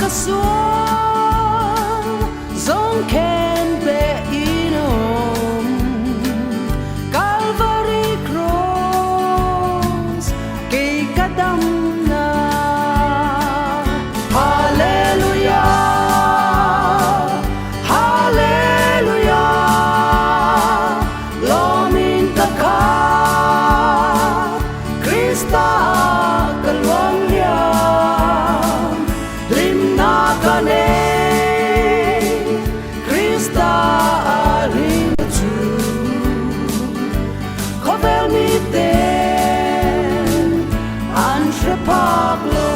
xuống giống khen về inom Calvary Cross kỳ cả đâm na Hallelujah Hallelujah lo min ta kha Krista kalwang kane Krista aring chu Kovel mi ten an shrepaglo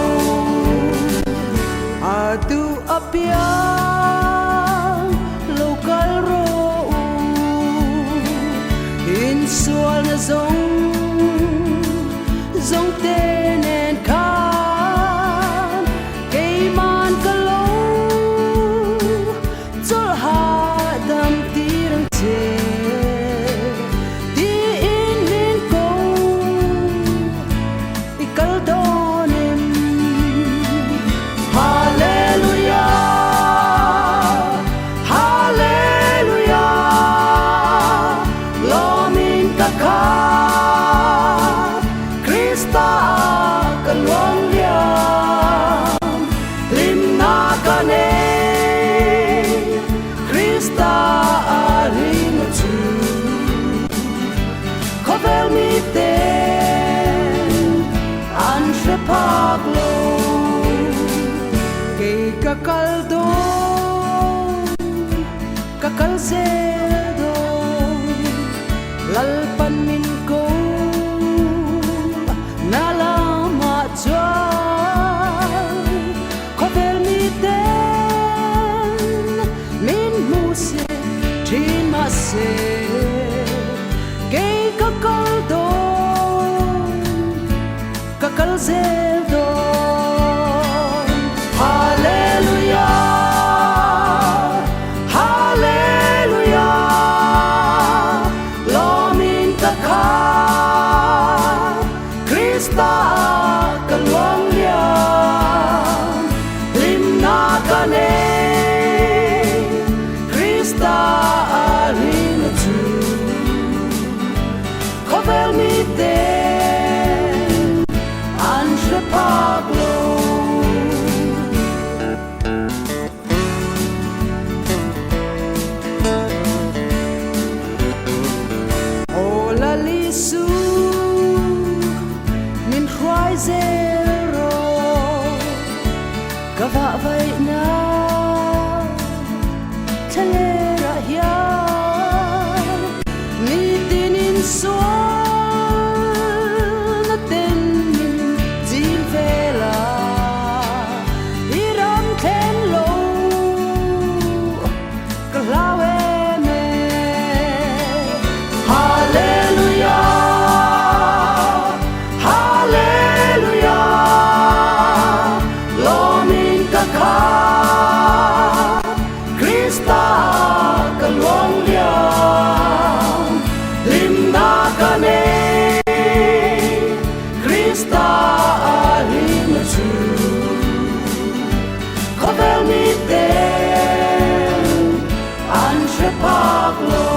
adu apiang local ro in sual na zong ten and kan kay man Paglo kay kakalsedo lalpan min ko nalama dyan kovel mi ten min muse tin mase kay kakalsedo Hallelujah Hallelujah lo min ta kha Krista kalwang liang lim na kane Krista aring chu kovel mi ten an shrepaglo Lisu min khoai zero kava vai na thalera ya ni tinin so na ten min jin vela iram ten lo klawe Krista kalwang liang lim na kane Krista aring chu kovel mi ten an shrepaglo